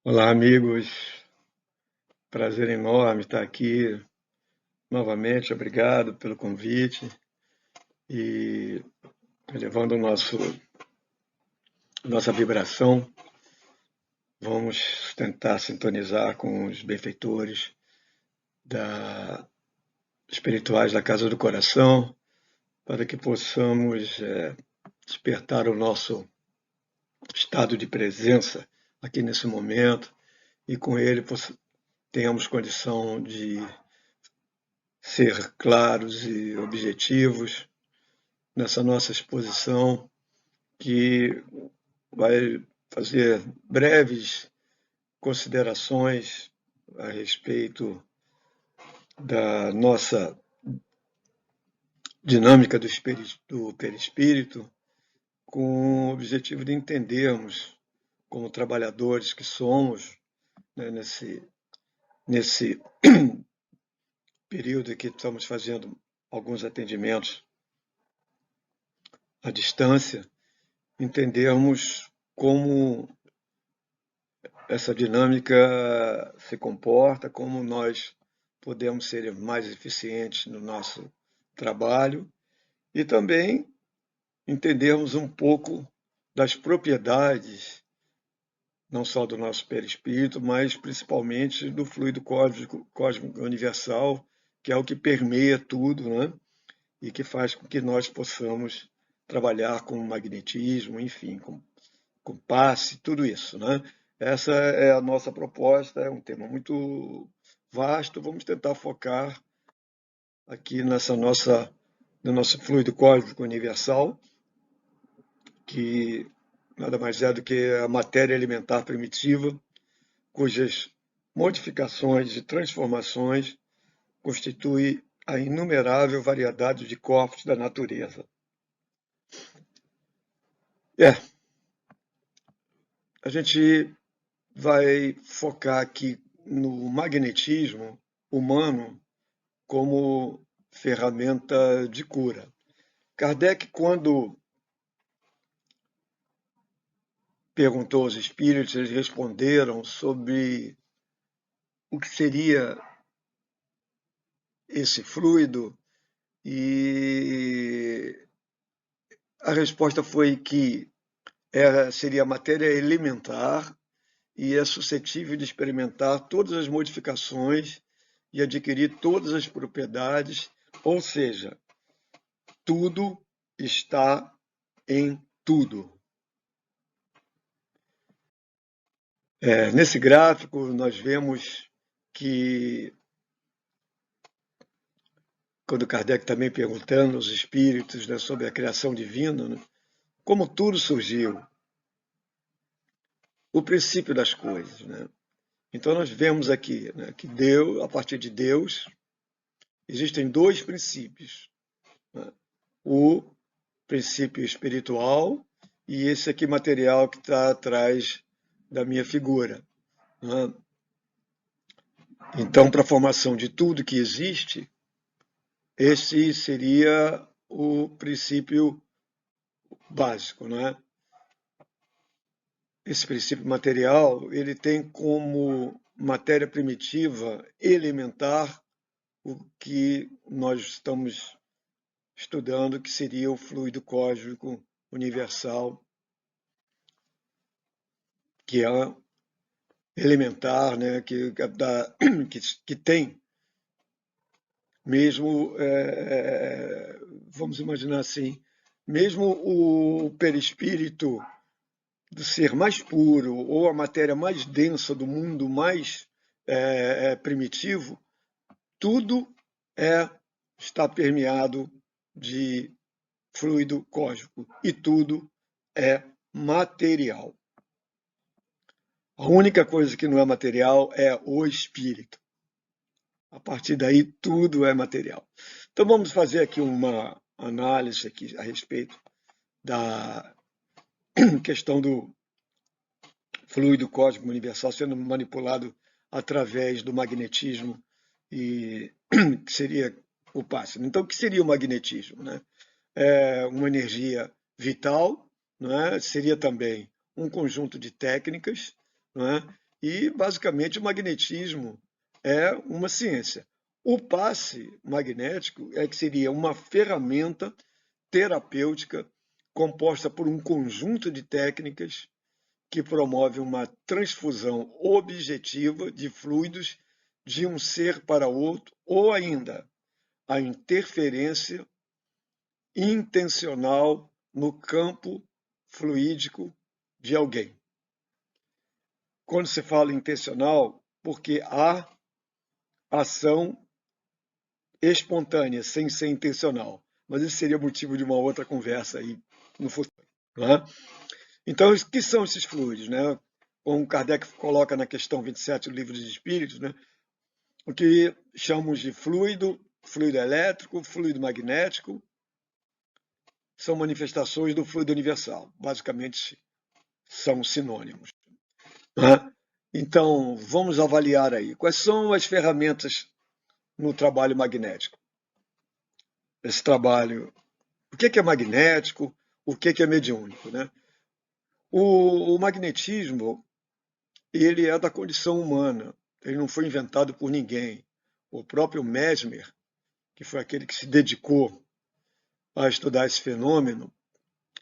Olá, amigos. Prazer enorme estar aqui novamente. Obrigado pelo convite e elevando nossa vibração. Vamos tentar sintonizar com os benfeitores da, espirituais da Casa do Coração para que possamos despertar o nosso estado de presença aqui nesse momento e com ele tenhamos condição de ser claros e objetivos nessa nossa exposição, que vai fazer breves considerações a respeito da nossa dinâmica do perispírito, com o objetivo de entendermos, como trabalhadores que somos, né, nesse período em que estamos fazendo alguns atendimentos à distância, entendermos como essa dinâmica se comporta, como nós podemos ser mais eficientes no nosso trabalho e também entendermos um pouco das propriedades, não só do nosso perispírito, mas principalmente do fluido cósmico universal, que é o que permeia tudo, né? E que faz com que nós possamos trabalhar com magnetismo, enfim, com passe, tudo isso, né? Essa é a nossa proposta, é um tema muito vasto. Vamos tentar focar aqui no nosso fluido cósmico universal, que nada mais é do que a matéria elementar primitiva, cujas modificações e transformações constituem a inumerável variedade de corpos da natureza. A gente vai focar aqui no magnetismo humano como ferramenta de cura. Kardec, quando perguntou aos espíritos, eles responderam sobre o que seria esse fluido, e a resposta foi que seria matéria elementar e é suscetível de experimentar todas as modificações e adquirir todas as propriedades, ou seja, tudo está em tudo. Nesse gráfico, nós vemos que, quando Kardec também perguntando aos espíritos, né, sobre a criação divina, né, como tudo surgiu, o princípio das coisas, né? Então, nós vemos aqui, né, que Deus, a partir de Deus, existem dois princípios, né? O princípio espiritual e esse aqui material que está atrás da minha figura, né? Então, para a formação de tudo que existe, esse seria o princípio básico, né? Esse princípio material, ele tem como matéria primitiva elementar o que nós estamos estudando, que seria o fluido cósmico universal, que é elementar, né? Que tem mesmo, vamos imaginar assim, mesmo o perispírito do ser mais puro ou a matéria mais densa do mundo mais primitivo, tudo está permeado de fluido cósmico e tudo é material. A única coisa que não é material é o espírito. A partir daí, tudo é material. Então, vamos fazer aqui uma análise aqui a respeito da questão do fluido cósmico universal sendo manipulado através do magnetismo, e que seria o passe. Então, o que seria o magnetismo, né? É uma energia vital, não é? Seria também um conjunto de técnicas, não é? E, basicamente, o magnetismo é uma ciência. O passe magnético é que seria uma ferramenta terapêutica composta por um conjunto de técnicas que promove uma transfusão objetiva de fluidos de um ser para outro, ou ainda a interferência intencional no campo fluídico de alguém. Quando se fala intencional, porque há ação espontânea, sem ser intencional. Mas isso seria motivo de uma outra conversa aí no futuro. Né? Então, o que são esses fluidos? Né? Como Kardec coloca na questão 27 do Livro dos Espíritos, né? O que chamamos de fluido, fluido elétrico, fluido magnético, são manifestações do fluido universal. Basicamente, são sinônimos. Né? Então, vamos avaliar aí. Quais são as ferramentas no trabalho magnético? Esse trabalho, o que é magnético, o que é mediúnico, né? O magnetismo, ele é da condição humana, ele não foi inventado por ninguém. O próprio Mesmer, que foi aquele que se dedicou a estudar esse fenômeno,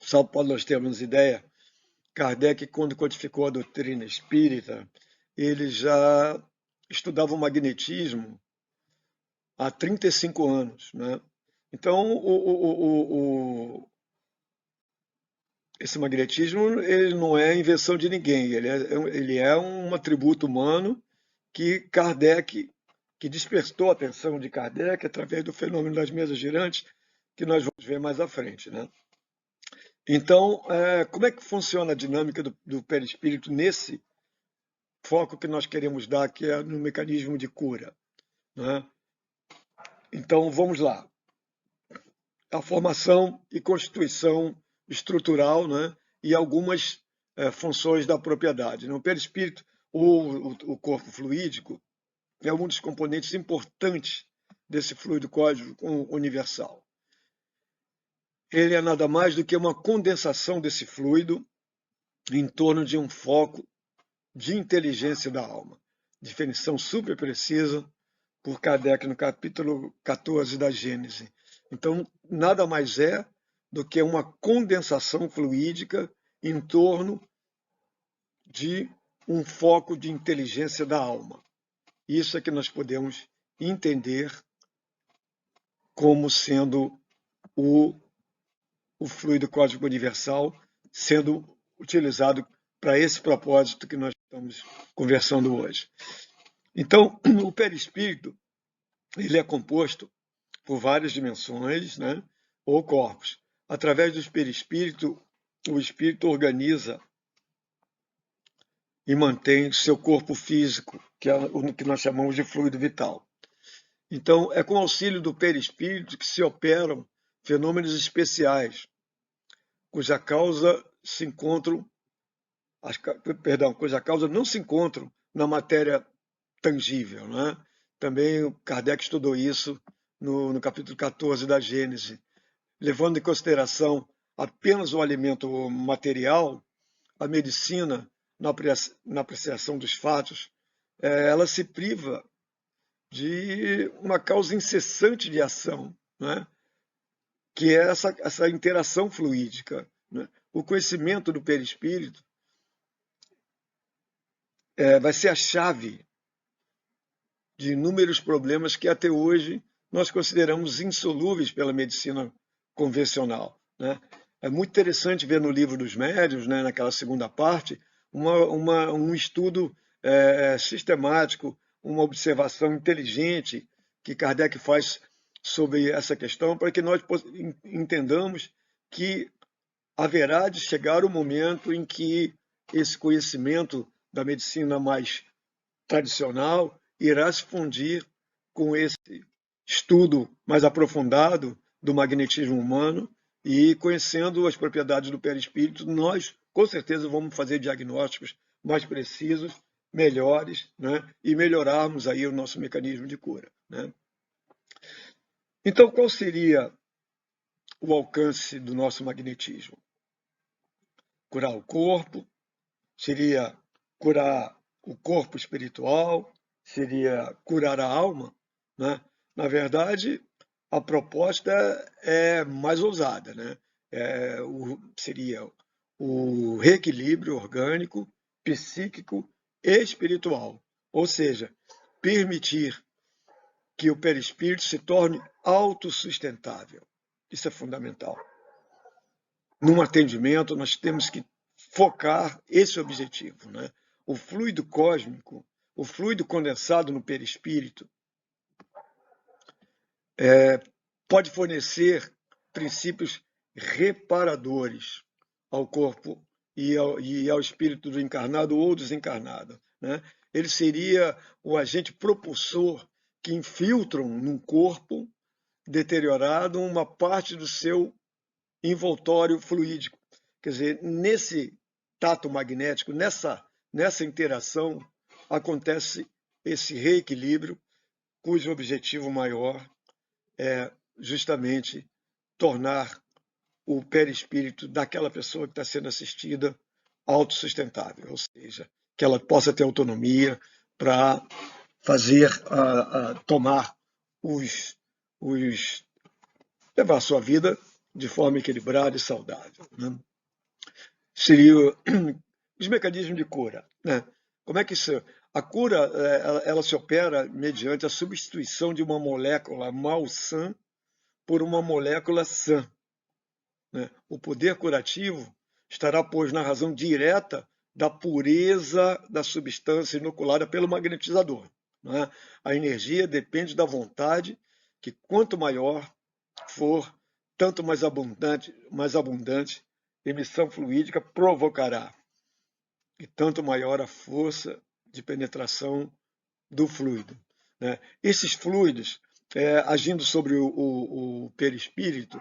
só para nós termos ideia, Kardec, quando codificou a doutrina espírita, ele já estudava o magnetismo há 35 anos, né? Então, esse magnetismo ele não é invenção de ninguém, ele é um atributo humano que Kardec, que despertou a atenção de Kardec através do fenômeno das mesas girantes, que nós vamos ver mais à frente, né? Então, como é que funciona a dinâmica do perispírito nesse foco que nós queremos dar, que é no mecanismo de cura, né? Então, vamos lá. A formação e constituição estrutural, né? E algumas funções da propriedade. O perispírito, o corpo fluídico, é um dos componentes importantes desse fluido cósmico universal. Ele é nada mais do que uma condensação desse fluido em torno de um foco de inteligência da alma. Definição super precisa por Kardec no capítulo 14 da Gênese. Então, nada mais é do que uma condensação fluídica em torno de um foco de inteligência da alma. Isso é que nós podemos entender como sendo o fluido cósmico universal sendo utilizado para esse propósito que nós estamos conversando hoje. Então, o perispírito ele é composto por várias dimensões, né, ou corpos. Através do perispírito, o espírito organiza e mantém seu corpo físico, que é o que nós chamamos de fluido vital. Então, é com o auxílio do perispírito que se operam fenômenos especiais, cuja causa não se encontram na matéria tangível, né? Também Kardec estudou isso no capítulo 14 da Gênese. Levando em consideração apenas o alimento material, a medicina, na apreciação dos fatos, ela se priva de uma causa incessante de ação, né? Que é essa interação fluídica. Né? O conhecimento do perispírito vai ser a chave de inúmeros problemas que até hoje nós consideramos insolúveis pela medicina convencional. Né? É muito interessante ver no livro dos médiuns, né, naquela segunda parte, um estudo sistemático, uma observação inteligente que Kardec faz sobre essa questão, para que nós entendamos que haverá de chegar o momento em que esse conhecimento da medicina mais tradicional irá se fundir com esse estudo mais aprofundado do magnetismo humano e conhecendo as propriedades do perispírito, nós com certeza vamos fazer diagnósticos mais precisos, melhores, né? E melhorarmos aí o nosso mecanismo de cura, né? Então, qual seria o alcance do nosso magnetismo? Curar o corpo, seria curar o corpo espiritual, seria curar a alma, né? Na verdade, a proposta é mais ousada, né? Seria o reequilíbrio orgânico, psíquico e espiritual, ou seja, permitir que o perispírito se torne autossustentável. Isso é fundamental. Num atendimento, nós temos que focar esse objetivo, né? O fluido cósmico, o fluido condensado no perispírito, pode fornecer princípios reparadores ao corpo e ao espírito do encarnado ou desencarnado, né? Ele seria o agente propulsor que infiltram num corpo deteriorado uma parte do seu envoltório fluídico. Quer dizer, nesse tato magnético, nessa interação, acontece esse reequilíbrio, cujo objetivo maior é justamente tornar o perispírito daquela pessoa que está sendo assistida autossustentável, ou seja, que ela possa ter autonomia para fazer, tomar levar a sua vida de forma equilibrada e saudável, né? Seria os mecanismos de cura, né? Como é que isso? A cura, ela se opera mediante a substituição de uma molécula malsã por uma molécula sã, né? O poder curativo estará, pois, na razão direta da pureza da substância inoculada pelo magnetizador, né? A energia depende da vontade, que quanto maior for, tanto mais abundante emissão fluídica provocará, e tanto maior a força de penetração do fluido, né? Esses fluidos, agindo sobre o perispírito,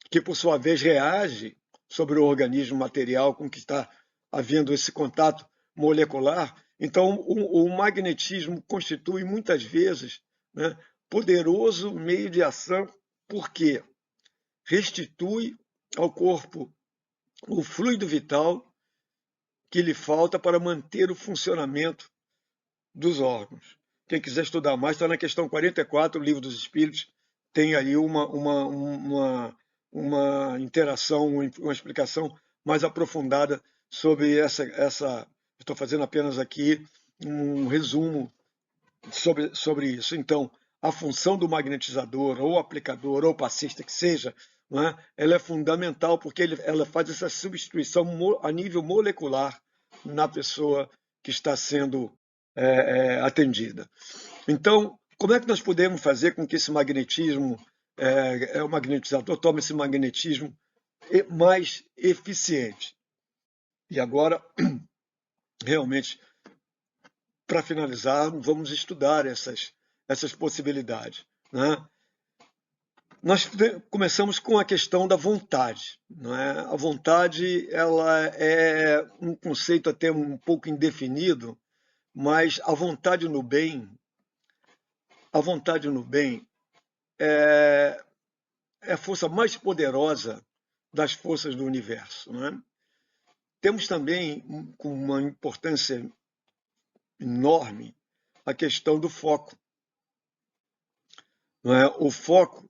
que por sua vez reage sobre o organismo material com que está havendo esse contato molecular. Então, o magnetismo constitui muitas vezes, né, poderoso meio de ação, porque restitui ao corpo o fluido vital que lhe falta para manter o funcionamento dos órgãos. Quem quiser estudar mais, está na questão 44, o Livro dos Espíritos, tem aí uma interação, uma explicação mais aprofundada sobre essa. Estou fazendo apenas aqui um resumo sobre isso. Então, a função do magnetizador, ou aplicador, ou passista, que seja, não é? Ela é fundamental porque ela faz essa substituição a nível molecular na pessoa que está sendo atendida. Então, como é que nós podemos fazer com que esse magnetismo, o magnetizador tome esse magnetismo mais eficiente? E agora, realmente, para finalizar, vamos estudar essas possibilidades, né? Nós começamos com a questão da vontade, não é? A vontade, ela é um conceito até um pouco indefinido, mas a vontade no bem é a força mais poderosa das forças do universo, não é? Temos também, com uma importância enorme, a questão do foco, não é? O foco,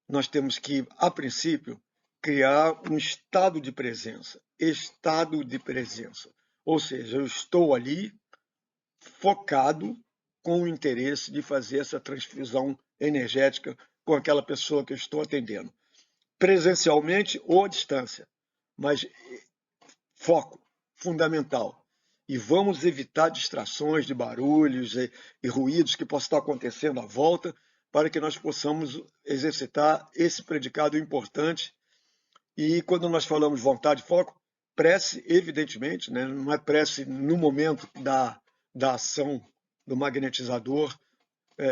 nós temos que, a princípio, criar um estado de presença. Ou seja, eu estou ali focado com o interesse de fazer essa transfusão energética com aquela pessoa que eu estou atendendo, presencialmente ou à distância, mas foco fundamental. E vamos evitar distrações de barulhos e ruídos que possam estar acontecendo à volta, para que nós possamos exercitar esse predicado importante. E quando nós falamos vontade e foco, prece, evidentemente, né? Não é prece no momento da ação do magnetizador,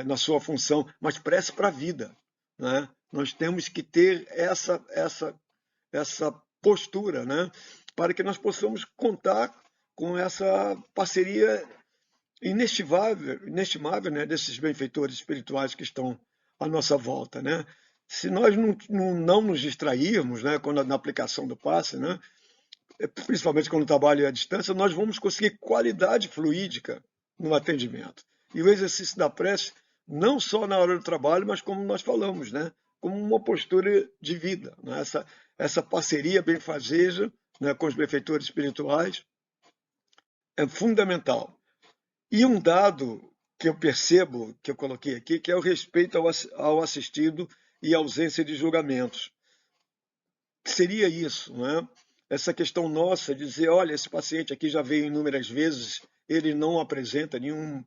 na sua função, mas prece para a vida, né? Nós temos que ter essa postura, né? Para que nós possamos contar com essa parceria inestimável, né, desses benfeitores espirituais que estão à nossa volta, né? Se nós não nos distrairmos, né, na aplicação do passe, né, principalmente quando o trabalho é à distância, nós vamos conseguir qualidade fluídica no atendimento. E o exercício da prece, não só na hora do trabalho, mas como nós falamos, né? Como uma postura de vida. Né? Essa parceria benfazeja, né, com os benfeitores espirituais é fundamental. E um dado que eu percebo, que eu coloquei aqui, que é o respeito ao assistido e ausência de julgamentos. Seria isso, né? Essa questão nossa de dizer, olha, esse paciente aqui já veio inúmeras vezes, ele não apresenta nenhum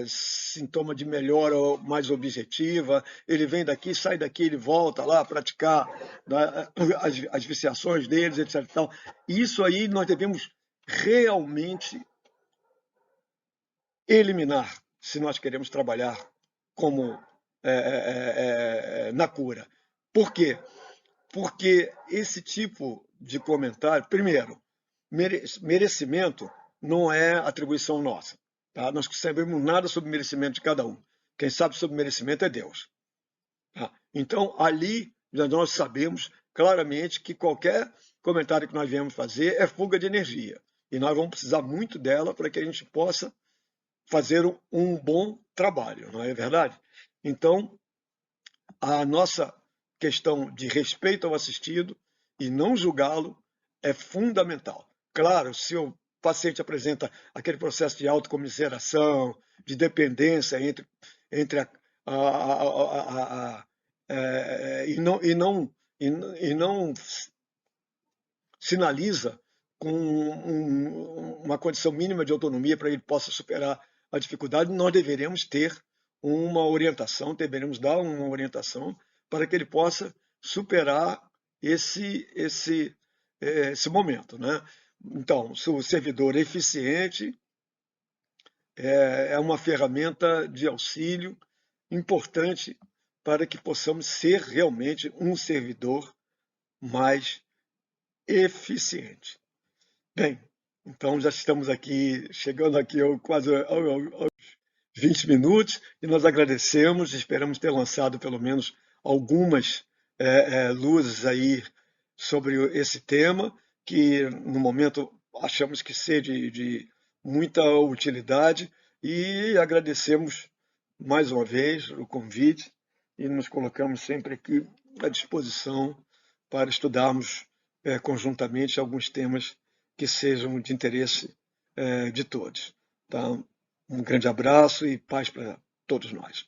sintoma de melhora mais objetiva, ele vem daqui, sai daqui, ele volta lá a praticar, né, as viciações deles, etc. Tal. Isso aí nós devemos realmente eliminar, se nós queremos trabalhar como na cura. Por quê? Porque esse tipo de comentário, primeiro, merecimento não é atribuição nossa. Tá? Nós não sabemos nada sobre o merecimento de cada um. Quem sabe sobre o merecimento é Deus. Tá? Então, ali nós sabemos claramente que qualquer comentário que nós viemos fazer é fuga de energia. E nós vamos precisar muito dela para que a gente possa fazer um bom trabalho, não é verdade? Então, a nossa questão de respeito ao assistido e não julgá-lo é fundamental. Claro, se o paciente apresenta aquele processo de autocomiseração, de dependência entre e não sinaliza com uma condição mínima de autonomia para ele possa superar a dificuldade, nós deveremos ter uma orientação, deveremos dar uma orientação para que ele possa superar esse momento, né? Então, se o servidor é eficiente, é uma ferramenta de auxílio importante para que possamos ser realmente um servidor mais eficiente. Bem, então já estamos aqui, chegando aqui quase aos 20 minutos, e nós agradecemos, esperamos ter lançado pelo menos algumas luzes aí sobre esse tema, que no momento achamos que ser de muita utilidade, e agradecemos mais uma vez o convite e nos colocamos sempre aqui à disposição para estudarmos conjuntamente alguns temas que sejam de interesse de todos. Tá? Um grande abraço e paz para todos nós.